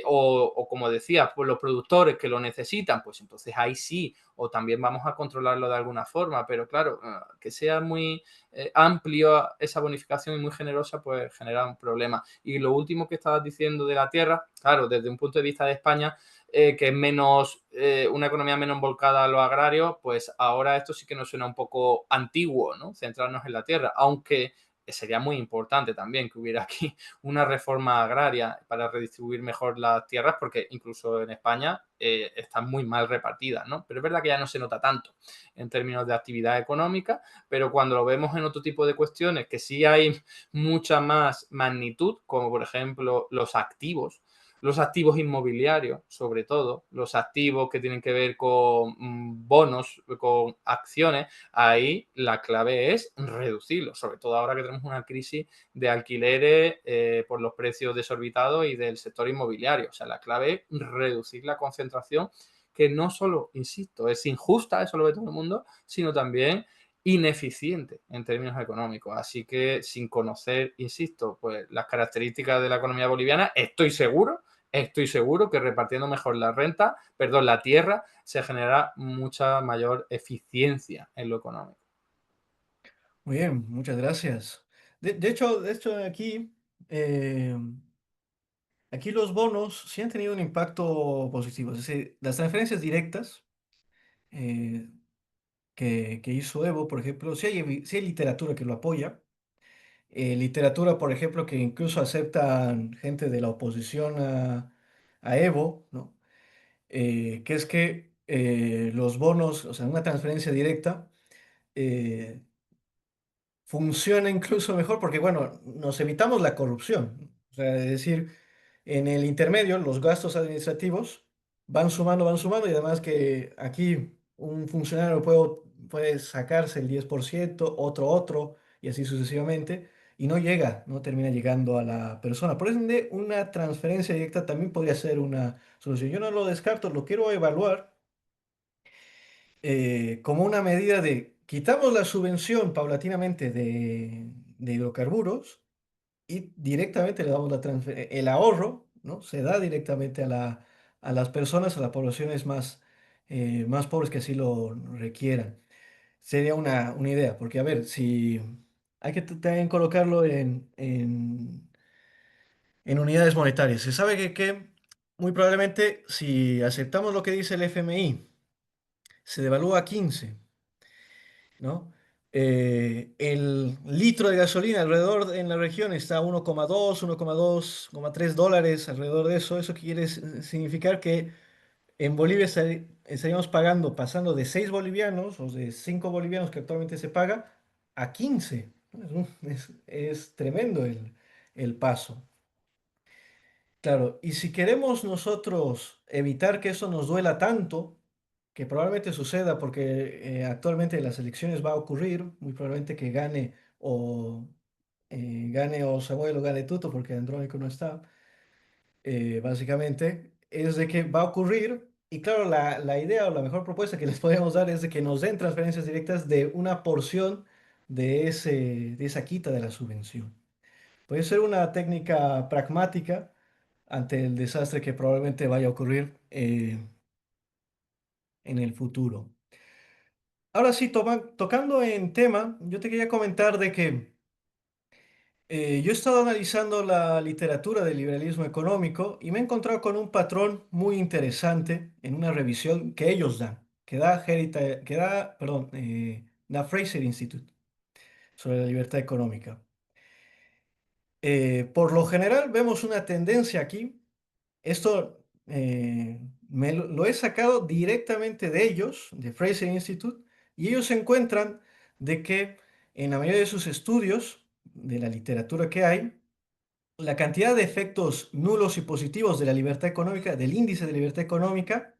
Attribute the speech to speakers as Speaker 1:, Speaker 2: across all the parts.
Speaker 1: o como decía, pues los productores que lo necesitan, pues entonces ahí sí, o también vamos a controlarlo de alguna forma, pero claro, que sea muy amplio esa bonificación y muy generosa, pues genera un problema. Y lo último que estabas diciendo de la tierra, claro, desde un punto de vista de España, que es menos, una economía menos volcada a lo agrario, pues ahora esto sí que nos suena un poco antiguo, ¿no? Centrarnos en la tierra, aunque sería muy importante también que hubiera aquí una reforma agraria para redistribuir mejor las tierras, porque incluso en España están muy mal repartidas, ¿no? Pero es verdad que ya no se nota tanto en términos de actividad económica, pero cuando lo vemos en otro tipo de cuestiones que sí hay mucha más magnitud, como por ejemplo los activos inmobiliarios, sobre todo, los activos que tienen que ver con bonos, con acciones, ahí la clave es reducirlo, sobre todo ahora que tenemos una crisis de alquileres por los precios desorbitados y del sector inmobiliario. O sea, la clave es reducir la concentración, que no solo, insisto, es injusta, eso lo ve todo el mundo, sino también ineficiente en términos económicos. Así que sin conocer, insisto, pues las características de la economía boliviana, estoy seguro que repartiendo mejor la renta, perdón, la tierra, se genera mucha mayor eficiencia en lo económico.
Speaker 2: Muy bien, muchas gracias. De hecho, eh, aquí los bonos sí han tenido un impacto positivo. Es decir, las transferencias directas eh, que hizo Evo, por ejemplo, sí hay literatura que lo apoya. Literatura, por ejemplo, que incluso aceptan gente de la oposición a Evo, ¿no? Que es que los bonos, o sea, una transferencia directa, eh, funciona incluso mejor porque, bueno, nos evitamos la corrupción. O sea, es decir, en el intermedio, los gastos administrativos van sumando y además que aquí un funcionario puede sacarse el 10%, otro, y así sucesivamente, y no llega, no termina llegando a la persona. Por ende, una transferencia directa también podría ser una solución. Yo no lo descarto, lo quiero evaluar como una medida de quitamos la subvención paulatinamente de hidrocarburos y directamente le damos el ahorro, ¿no? Se da directamente a las personas, a las poblaciones más pobres que así lo requieran. Sería una idea, porque a ver, si hay que también colocarlo en unidades monetarias. Se sabe que muy probablemente si aceptamos lo que dice el FMI, se devalúa a 15, ¿no? El litro de gasolina alrededor en la región está a 1,2, 1,2, 1,3 dólares, alrededor de eso. Eso quiere significar que en Bolivia estaríamos pagando, pasando de 6 bolivianos o de 5 bolivianos que actualmente se paga a 15. Es tremendo el paso. Claro, y si queremos nosotros evitar que eso nos duela tanto, que probablemente suceda porque actualmente en las elecciones va a ocurrir, muy probablemente que gane o Samuel o gane Tuto porque Andrónico no está, básicamente, es de que va a ocurrir, y claro, la idea o la mejor propuesta que les podemos dar es de que nos den transferencias directas de una porción de esa quita de la subvención. Puede ser una técnica pragmática ante el desastre que probablemente vaya a ocurrir en el futuro. Ahora sí, tocando en tema, yo te quería comentar de que yo he estado analizando la literatura del liberalismo económico y me he encontrado con un patrón muy interesante en una revisión que ellos dan, da Fraser Institute sobre la libertad económica. Por lo general vemos una tendencia aquí. Esto lo he sacado directamente de ellos, de Fraser Institute, y ellos encuentran de que en la mayoría de sus estudios, de la literatura que hay, la cantidad de efectos nulos y positivos de la libertad económica, del índice de libertad económica,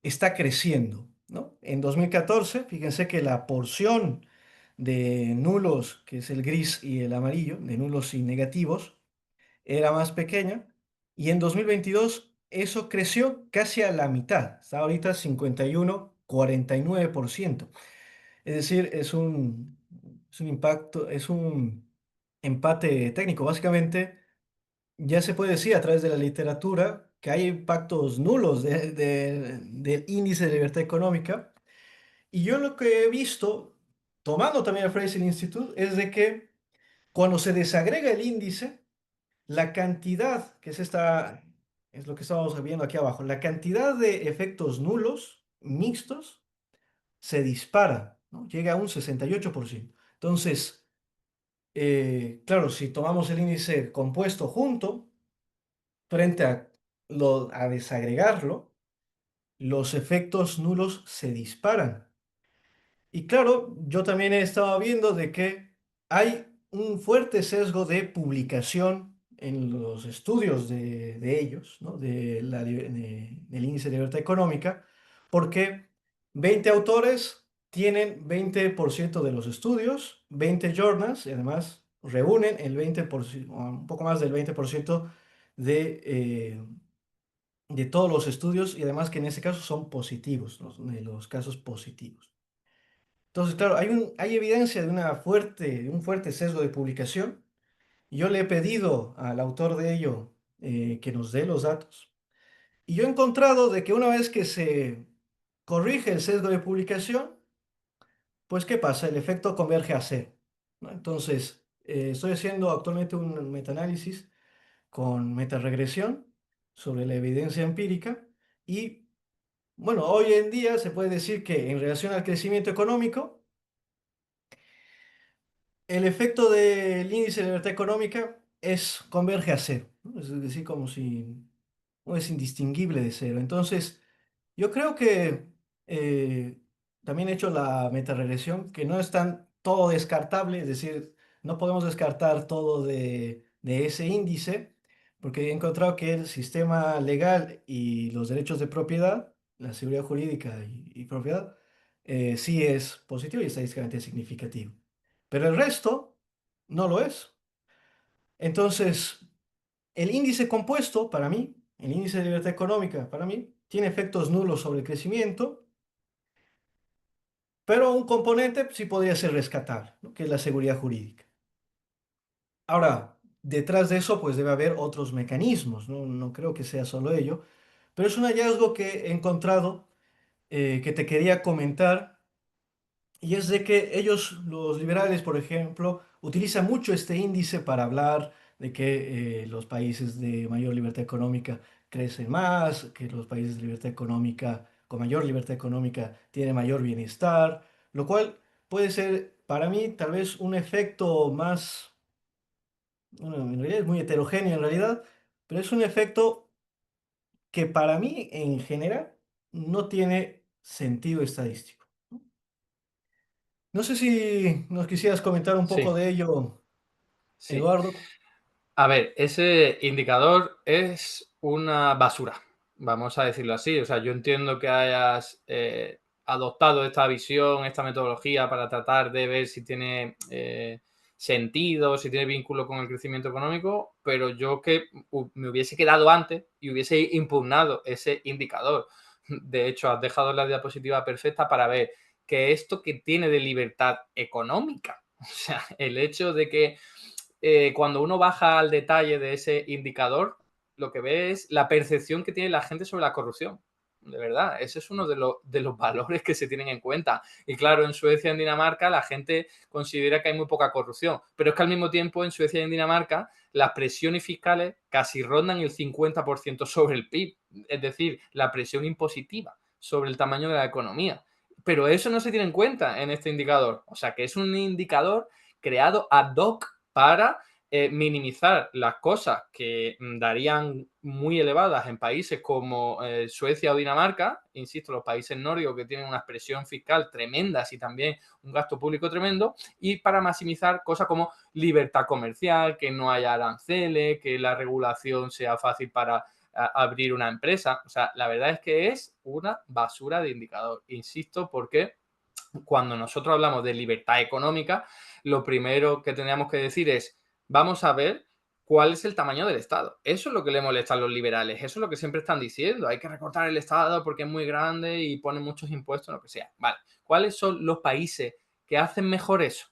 Speaker 2: está creciendo, ¿no? En 2014, fíjense que la porción de nulos, que es el gris y el amarillo, de nulos y negativos, era más pequeña y en 2022 eso creció casi a la mitad, está ahorita 51,49%. Es decir, es un impacto, es un empate técnico. Básicamente, ya se puede decir a través de la literatura que hay impactos nulos del índice de libertad económica. Y yo lo que he visto, tomando también el Fraser Institute, es de que cuando se desagrega el índice, la cantidad, que es lo que estamos viendo aquí abajo, la cantidad de efectos nulos, mixtos, se dispara, ¿no? Llega a un 68%. Entonces, claro, si tomamos el índice compuesto junto, frente a desagregarlo, los efectos nulos se disparan. Y claro, yo también he estado viendo de que hay un fuerte sesgo de publicación en los estudios de ellos, ¿no? Del índice de libertad económica, porque 20 autores tienen 20% de los estudios, 20 journals, y además reúnen el 20%, o un poco más del 20% de, de todos los estudios, y además que en este caso son positivos, de los casos positivos. Entonces, claro, hay evidencia de un fuerte sesgo de publicación. Yo le he pedido al autor de ello que nos dé los datos. Y yo he encontrado de que una vez que se corrige el sesgo de publicación, pues ¿qué pasa? El efecto converge a cero, ¿no? Entonces, estoy haciendo actualmente un metaanálisis con metaregresión sobre la evidencia empírica y, bueno, hoy en día se puede decir que en relación al crecimiento económico, el efecto del índice de libertad económica converge a cero, ¿no? Es decir, como si no es indistinguible de cero. Entonces, yo creo que eh, también he hecho la metaregresión, que no es tan todo descartable, es decir, no podemos descartar todo de ese índice, porque he encontrado que el sistema legal y los derechos de propiedad, la seguridad jurídica y propiedad, sí es positivo y estadísticamente significativo. Pero el resto no lo es. Entonces, el índice compuesto, para mí, el índice de libertad económica, para mí, tiene efectos nulos sobre el crecimiento, pero un componente sí podría ser rescatable, ¿no? Que es la seguridad jurídica. Ahora, detrás de eso, pues debe haber otros mecanismos, ¿no? No creo que sea solo ello, pero es un hallazgo que he encontrado que te quería comentar. Y es de que ellos, los liberales, por ejemplo, utilizan mucho este índice para hablar de que los países de mayor libertad económica crecen más, que los países de libertad económica, con mayor libertad económica, tienen mayor bienestar, lo cual puede ser para mí tal vez un efecto más, bueno, en realidad es muy heterogéneo en realidad, pero es un efecto que para mí en general no tiene sentido estadístico. No sé si nos quisieras comentar un poco
Speaker 1: Sí,
Speaker 2: de ello,
Speaker 1: sí.
Speaker 2: Eduardo.
Speaker 1: A ver, ese indicador es una basura, vamos a decirlo así. O sea, yo entiendo que hayas adoptado esta visión, esta metodología para tratar de ver si tiene sentido, si tiene vínculo con el crecimiento económico, pero yo que me hubiese quedado antes y hubiese impugnado ese indicador. De hecho, has dejado la diapositiva perfecta para ver que esto que tiene de libertad económica, o sea, el hecho de que cuando uno baja al detalle de ese indicador, lo que ve es la percepción que tiene la gente sobre la corrupción. De verdad, ese es uno de los valores que se tienen en cuenta. Y claro, en Suecia y en Dinamarca la gente considera que hay muy poca corrupción, pero es que al mismo tiempo en Suecia y en Dinamarca las presiones fiscales casi rondan el 50% sobre el PIB, es decir, la presión impositiva sobre el tamaño de la economía. Pero eso no se tiene en cuenta en este indicador. O sea, que es un indicador creado ad hoc para minimizar las cosas que darían muy elevadas en países como Suecia o Dinamarca, insisto, los países nórdicos que tienen una presión fiscal tremenda y también un gasto público tremendo, y para maximizar cosas como libertad comercial, que no haya aranceles, que la regulación sea fácil para abrir una empresa. O sea, la verdad es que es una basura de indicador, insisto, porque cuando nosotros hablamos de libertad económica, lo primero que tendríamos que decir es, vamos a ver cuál es el tamaño del Estado. Eso es lo que le molesta a los liberales, eso es lo que siempre están diciendo, hay que recortar el Estado porque es muy grande y pone muchos impuestos, lo que sea. Vale, ¿cuáles son los países que hacen mejor eso?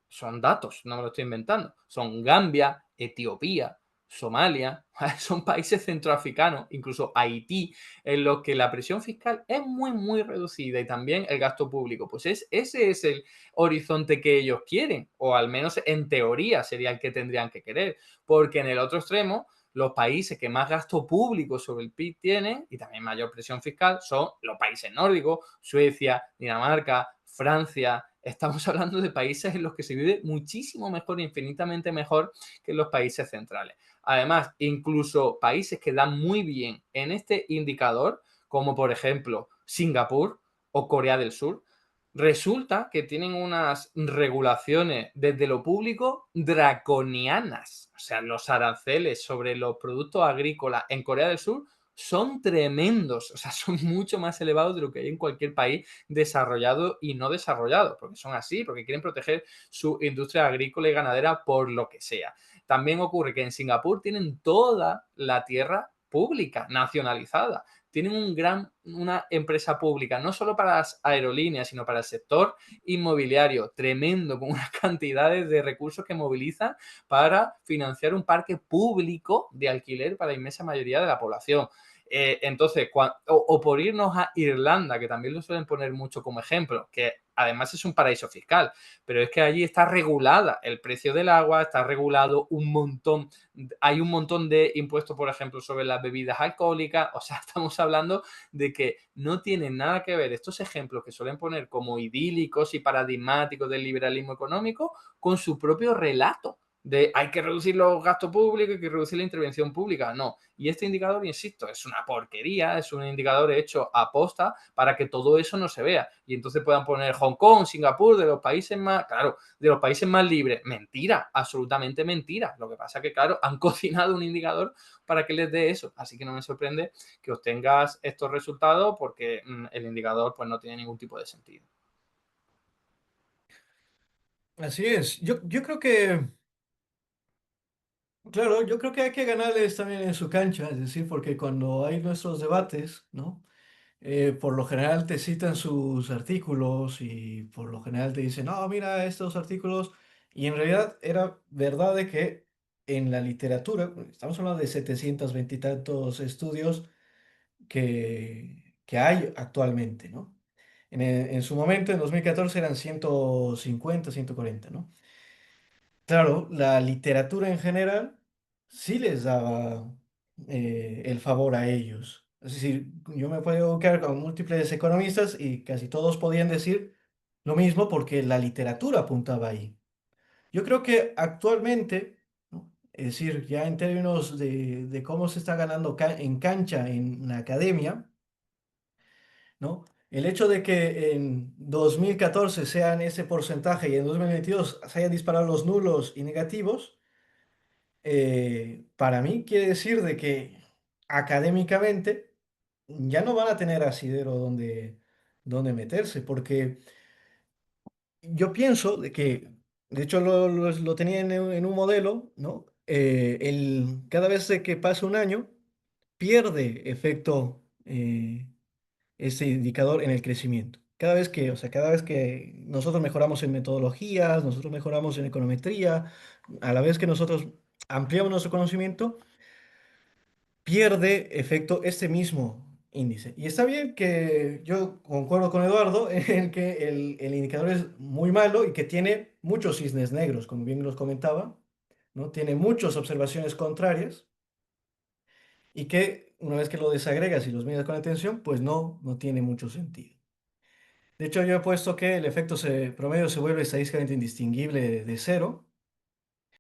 Speaker 1: Son datos, no me lo estoy inventando. Son Gambia, Etiopía, Somalia, son países centroafricanos, incluso Haití, en los que la presión fiscal es muy, muy reducida y también el gasto público. Pues ese es el horizonte que ellos quieren, o al menos en teoría sería el que tendrían que querer, porque en el otro extremo los países que más gasto público sobre el PIB tienen y también mayor presión fiscal son los países nórdicos, Suecia, Dinamarca, Francia. Estamos hablando de países en los que se vive muchísimo mejor, infinitamente mejor que en los países centrales. Además, incluso países que dan muy bien en este indicador, como por ejemplo Singapur o Corea del Sur, resulta que tienen unas regulaciones desde lo público draconianas. O sea, los aranceles sobre los productos agrícolas en Corea del Sur son tremendos, o sea, son mucho más elevados de lo que hay en cualquier país desarrollado y no desarrollado, porque son así, porque quieren proteger su industria agrícola y ganadera por lo que sea. También ocurre que en Singapur tienen toda la tierra pública, nacionalizada. Tienen una empresa pública, no solo para las aerolíneas, sino para el sector inmobiliario, tremendo, con unas cantidades de recursos que movilizan para financiar un parque público de alquiler para la inmensa mayoría de la población. Entonces, o por irnos a Irlanda, que también lo suelen poner mucho como ejemplo, que además es un paraíso fiscal, pero es que allí está regulada el precio del agua, está regulado un montón, hay un montón de impuestos, por ejemplo, sobre las bebidas alcohólicas, o sea, estamos hablando de que no tienen nada que ver estos ejemplos que suelen poner como idílicos y paradigmáticos del liberalismo económico con su propio relato de hay que reducir los gastos públicos, hay que reducir la intervención pública. No. Y este indicador, insisto, es una porquería, es un indicador hecho a posta para que todo eso no se vea. Y entonces puedan poner Hong Kong, Singapur, de los países más, claro, de los países más libres. Mentira, absolutamente mentira. Lo que pasa es que, claro, han cocinado un indicador para que les dé eso. Así que no me sorprende que obtengas estos resultados porque el indicador pues no tiene ningún tipo de sentido.
Speaker 2: Así es. Yo creo que, claro, yo creo que hay que ganarles también en su cancha, es decir, porque cuando hay nuestros debates, ¿no? Por lo general te citan sus artículos y por lo general te dicen, no, mira estos artículos. Y en realidad era verdad de que en la literatura, estamos hablando de 720 y tantos estudios que hay actualmente, ¿no? En su momento, en 2014, eran 150, 140, ¿no? Claro, la literatura en general sí les daba el favor a ellos. Es decir, yo me puedo quedar con múltiples economistas y casi todos podían decir lo mismo porque la literatura apuntaba ahí. Yo creo que actualmente, ¿no? Es decir, ya en términos de cómo se está ganando en cancha en la academia, ¿no? El hecho de que en 2014 sean ese porcentaje y en 2022 se hayan disparado los nulos y negativos, para mí quiere decir de que académicamente ya no van a tener asidero donde meterse, porque yo pienso de que, de hecho lo tenía en un modelo, ¿no? Cada vez de que pasa un año, pierde efecto ese indicador en el crecimiento. Cada vez que, o sea, cada vez que nosotros mejoramos en metodologías, nosotros mejoramos en econometría, a la vez que nosotros ampliamos nuestro conocimiento, pierde efecto este mismo índice. Y está bien que yo concuerdo con Eduardo en que el indicador es muy malo y que tiene muchos cisnes negros, como bien los comentaba, ¿no? Tiene muchas observaciones contrarias y que una vez que lo desagregas y los miras con atención, pues no tiene mucho sentido. De hecho, yo he puesto que el efecto promedio se vuelve estadísticamente indistinguible de cero,